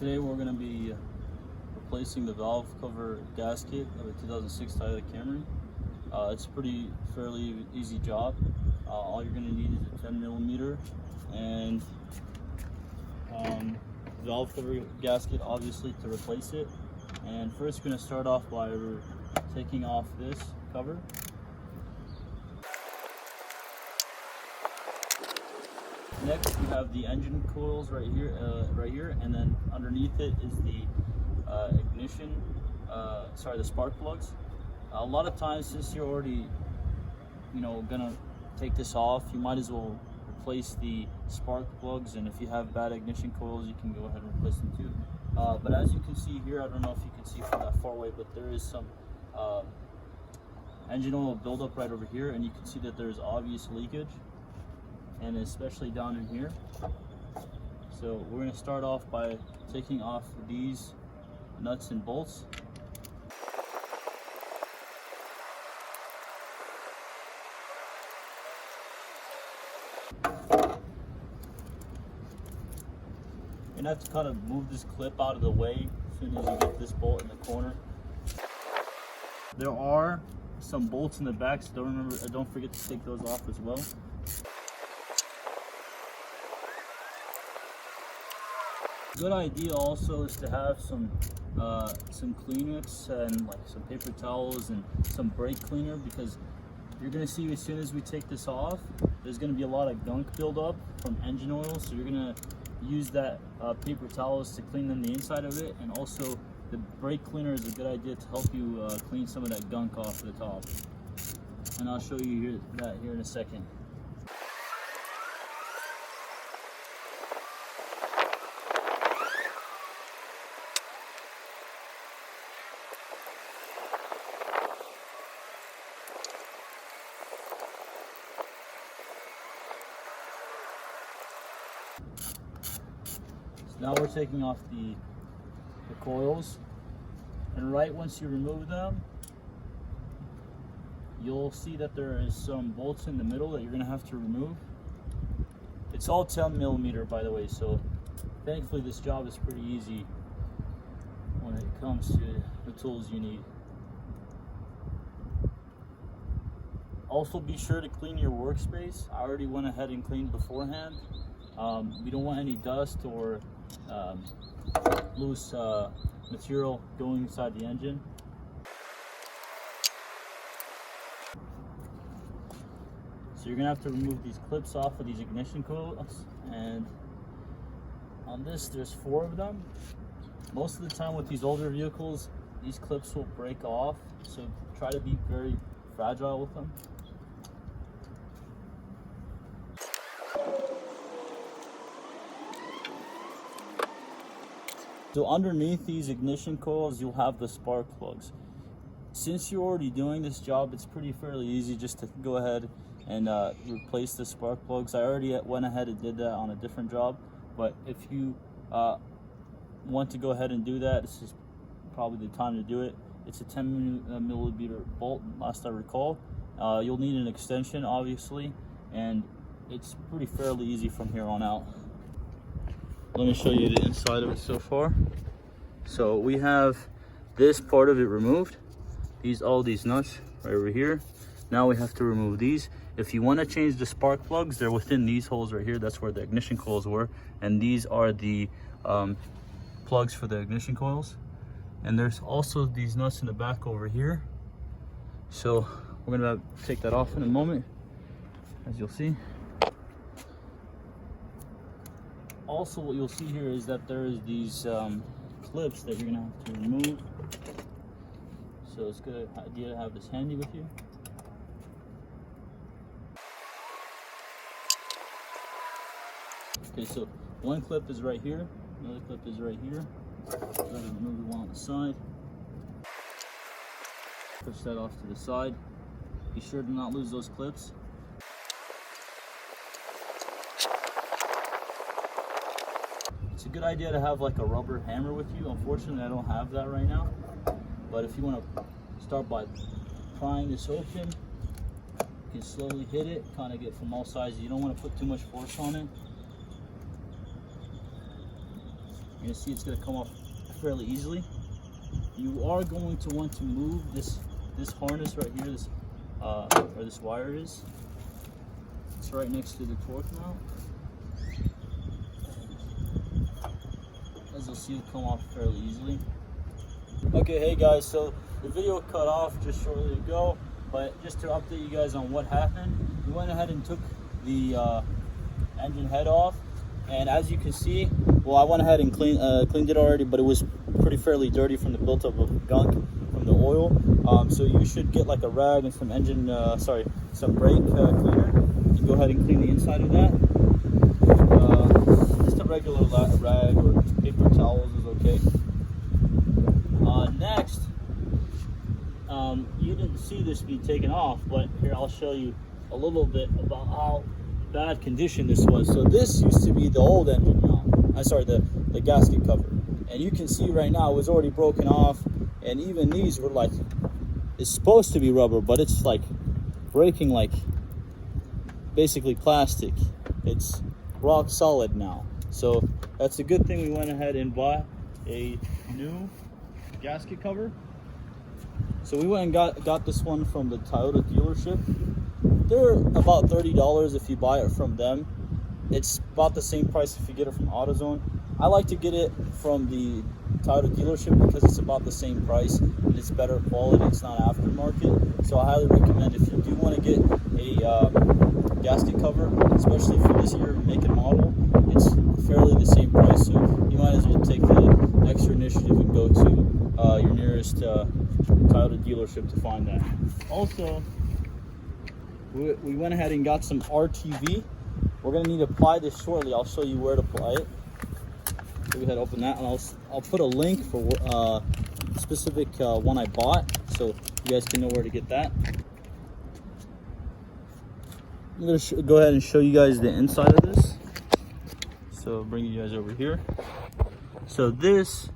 Today we're going to be replacing the valve cover gasket of a 2006 Toyota Camry. It's a fairly easy job. All you're going to need is a 10mm and valve cover gasket, obviously, to replace it. And first we're going to start off by taking off this cover. Next, we have the engine coils right here, and then underneath it is the the spark plugs. A lot of times, since you're already, gonna take this off, you might as well replace the spark plugs. And if you have bad ignition coils, you can go ahead and replace them too. But as you can see here, I don't know if you can see from that far away, but there is some engine oil buildup right over here, and you can see that there's obvious leakage, and especially down in here. So we're going to start off by taking off these nuts and bolts. You're going to have to kind of move this clip out of the way as soon as you get this bolt in the corner. There are some bolts in the back, so don't forget to take those off as well. Good idea also is to have some Kleenex and like some paper towels and some brake cleaner, because you're going to see as soon as we take this off, there's going to be a lot of gunk buildup from engine oil. So you're going to use that paper towels to clean them the inside of it, and also the brake cleaner is a good idea to help you clean some of that gunk off the top. And I'll show you that here in a second. Now we're taking off the coils, and right once you remove them, you'll see that there is some bolts in the middle that you're going to have to remove. It's all 10mm, by the way, so thankfully this job is pretty easy when it comes to the tools you need. Also, be sure to clean your workspace. I already went ahead and cleaned beforehand. We don't want any dust or loose material going inside the engine. So you're gonna have to remove these clips off of these ignition coils, and on this there's 4 of them. Most of the time with these older vehicles, these clips will break off, so try to be very fragile with them. So underneath these ignition coils, you'll have the spark plugs. Since you're already doing this job, it's fairly easy just to go ahead and replace the spark plugs. I already went ahead and did that on a different job, but if you want to go ahead and do that, this is probably the time to do it. It's a 10mm bolt, last I recall. You'll need an extension, obviously, and it's fairly easy from here on out. Let me show you the inside of it so far. So we have this part of it removed. All these nuts right over here. Now we have to remove these. If you want to change the spark plugs, they're within these holes right here. That's where the ignition coils were. And these are the plugs for the ignition coils. And there's also these nuts in the back over here. So we're gonna take that off in a moment, as you'll see. Also, what you'll see here is that there is these clips that you're gonna have to remove. So it's a good idea to have this handy with you. Okay, so one clip is right here, another clip is right here. So I'm gonna remove the one on the side. Push that off to the side. Be sure to not lose those clips. It's a good idea to have like a rubber hammer with you. Unfortunately, I don't have that right now. But if you want to start by prying this open, you can slowly hit it, kind of get from all sides. You don't want to put too much force on it. You're gonna see it's gonna come off fairly easily. You are going to want to move this harness right here, this where this wire is. It's right next to the torque mount. As you'll see, it'll come off fairly easily. Okay, hey guys, so the video cut off just shortly ago, but just to update you guys on what happened, we went ahead and took the engine head off, and as you can see, well, I went ahead and cleaned it already, but it was pretty fairly dirty from the built-up of gunk from the oil. So you should get like a rag and some some brake cleaner, and go ahead and clean the inside of that. Just a regular rag or paper towels is okay. Next, you didn't see this be taken off, but here I'll show you a little bit about how bad condition this was. So this used to be the old engine mount. The gasket cover, and you can see right now it was already broken off, and even these were like, it's supposed to be rubber, but it's like breaking like basically plastic. It's rock solid now. So that's a good thing we went ahead and bought a new gasket cover. So we went and got this one from the Toyota dealership. They're about $30 if you buy it from them. It's about the same price if you get it from AutoZone. I like to get it from the Toyota dealership because it's about the same price and it's better quality. It's not aftermarket. So I highly recommend, if you do want to get a gasket cover, especially for this year make and model, it's fairly the same price. So you might as well take the extra initiative and go to your nearest Toyota dealership to find that. Also, we went ahead and got some RTV. We're gonna need to apply this shortly. I'll show you where to apply it. Go ahead, open that, and I'll put a link for specific one I bought, so you guys can know where to get that. I'm gonna go ahead and show you guys the inside of this. So bring you guys over here. So this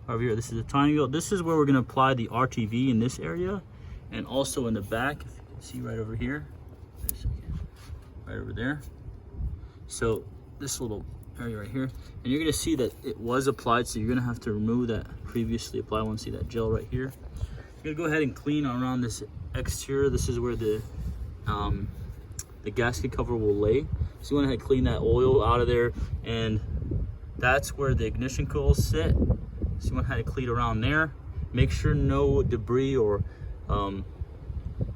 over here, this is a triangle. This is where we're gonna apply the RTV in this area, and also in the back. If you can see right over here, right over there. So this little area right here, and you're gonna see that it was applied, so you're gonna have to remove that previously applied one. See that gel right here? You're gonna go ahead and clean around this exterior. This is where the gasket cover will lay. So you want to ahead clean that oil out of there, and that's where the ignition coils sit. So you want to ahead clean around there. Make sure no debris or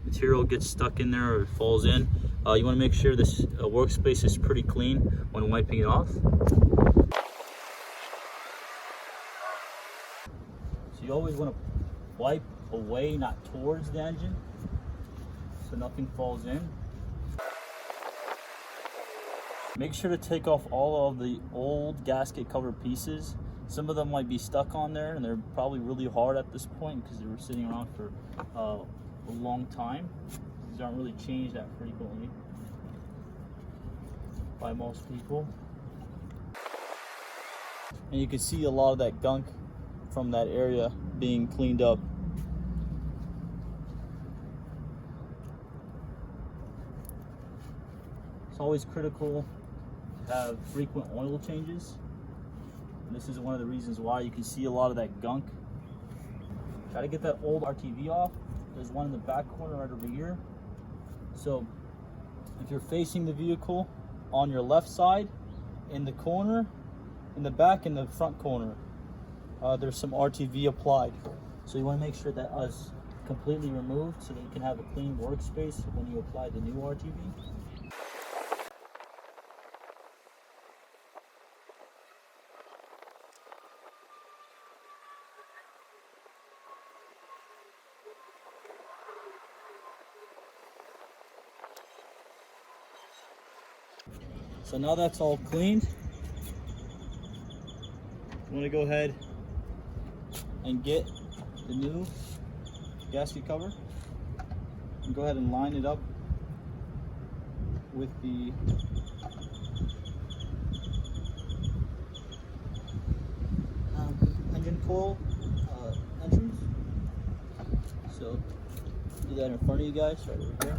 material gets stuck in there or falls in. You want to make sure this workspace is pretty clean when wiping it off. So you always want to wipe away, not towards the engine, so nothing falls in. Make sure to take off all of the old gasket cover pieces. Some of them might be stuck on there, and they're probably really hard at this point because they were sitting around for a long time. These aren't really changed that frequently by most people. And you can see a lot of that gunk from that area being cleaned up. It's always critical to have frequent oil changes. And this is one of the reasons why you can see a lot of that gunk. Try to get that old RTV off. There's one in the back corner right over here. So if you're facing the vehicle, on your left side, in the corner, in the back, in the front corner, there's some RTV applied. So you want to make sure that is completely removed so that you can have a clean workspace when you apply the new RTV. So now that's all cleaned, you want to go ahead and get the new gasket cover and go ahead and line it up with the engine coil entrance. So do that in front of you guys right over here.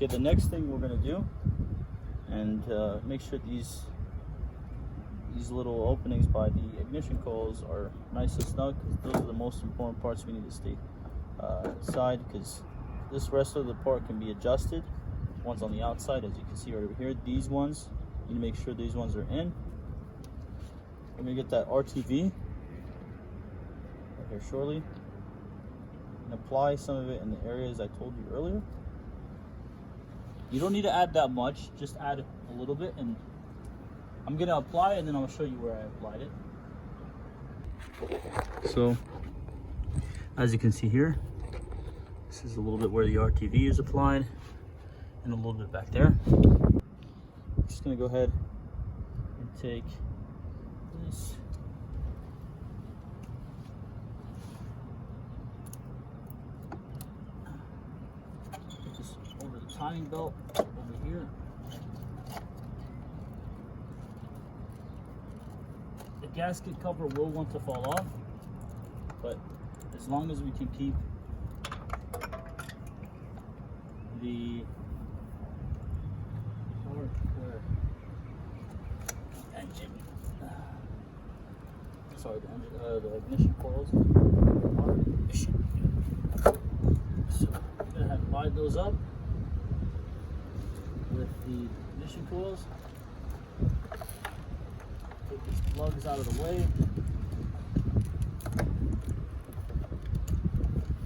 Okay, the next thing we're gonna do, and make sure these little openings by the ignition coils are nice and snug, because those are the most important parts we need to stay inside, because this rest of the part can be adjusted. One's on the outside, as you can see right over here. These ones, you need to make sure these ones are in. We're gonna get that RTV right here shortly, and apply some of it in the areas I told you earlier. You don't need to add that much, just add a little bit, and I'm gonna apply it and then I'll show you where I applied it. So, as you can see here, this is a little bit where the RTV is applied, and a little bit back there. I'm just gonna go ahead and take this. Put this over the timing belt over here. The gasket cover will want to fall off, but as long as we can keep the engine, the ignition coils are efficient. So I'm gonna have to line those up with the ignition coils. Take these plugs out of the way.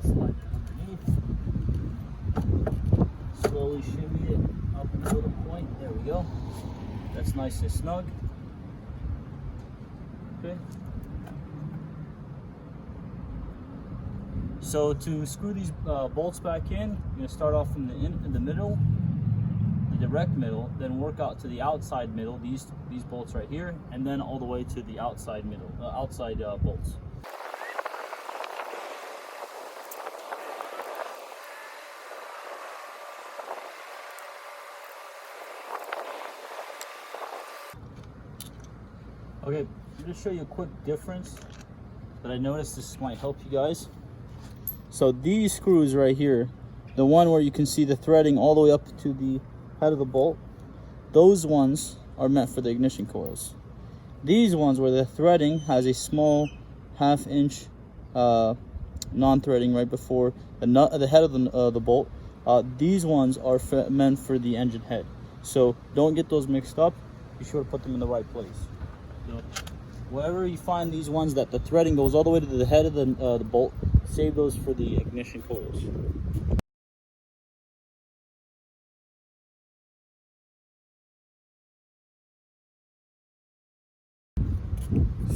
Slide it underneath. Slowly shimmy it up until the point. There we go. That's nice and snug. Okay. So to screw these bolts back in, you're going to start off from the middle, the direct middle, then work out to the outside middle, these bolts right here, and then all the way to the outside middle, outside bolts. Okay, I'm going to show you a quick difference that I noticed. This might help you guys. So these screws right here, the one where you can see the threading all the way up to the head of the bolt, those ones are meant for the ignition coils. These ones where the threading has a small 1/2 inch non-threading right before the head of the bolt, these ones are meant for the engine head. So don't get those mixed up. Be sure to put them in the right place. So wherever you find these ones that the threading goes all the way to the head of the bolt, save those for the ignition coils.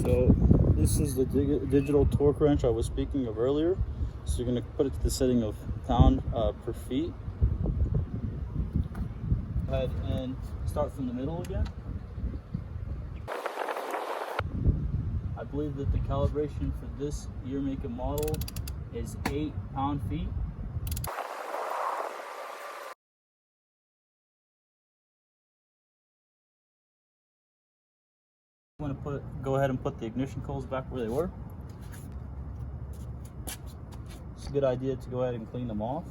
So this is the digital torque wrench I was speaking of earlier. So you're going to put it to the setting of pound per feet. Go ahead and start from the middle again. I believe that the calibration for this year, make, and model is 8 pound-feet. I'm going to go ahead and put the ignition coils back where they were. It's a good idea to go ahead and clean them off.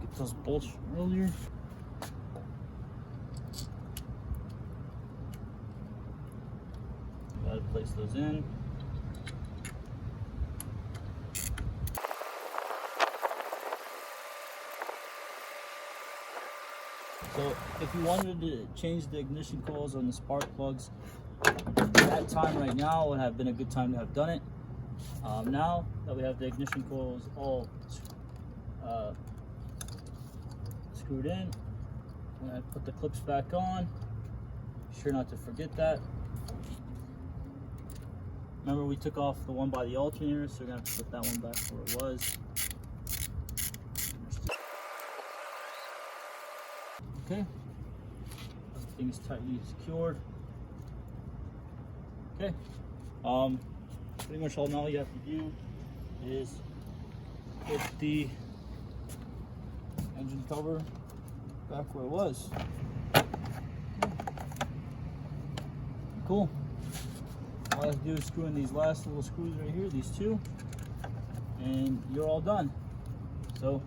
Get those bolts from earlier. Gotta place those in. So if you wanted to change the ignition coils on the spark plugs, that time right now would have been a good time to have done it. Now that we have the ignition coils all screwed in, I'm going to put the clips back on. Be sure not to forget that. Remember, we took off the one by the alternator, so we're going to have to put that one back where it was. Okay, everything is tightly secured. Okay, pretty much all now you have to do is put the engine cover back where it was. Cool. All I have to do is screw in these last little screws right here, these two, and you're all done. So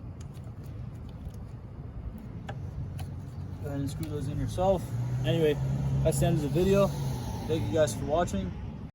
go ahead and screw those in yourself. Anyway, that's the end of the video. Thank you guys for watching.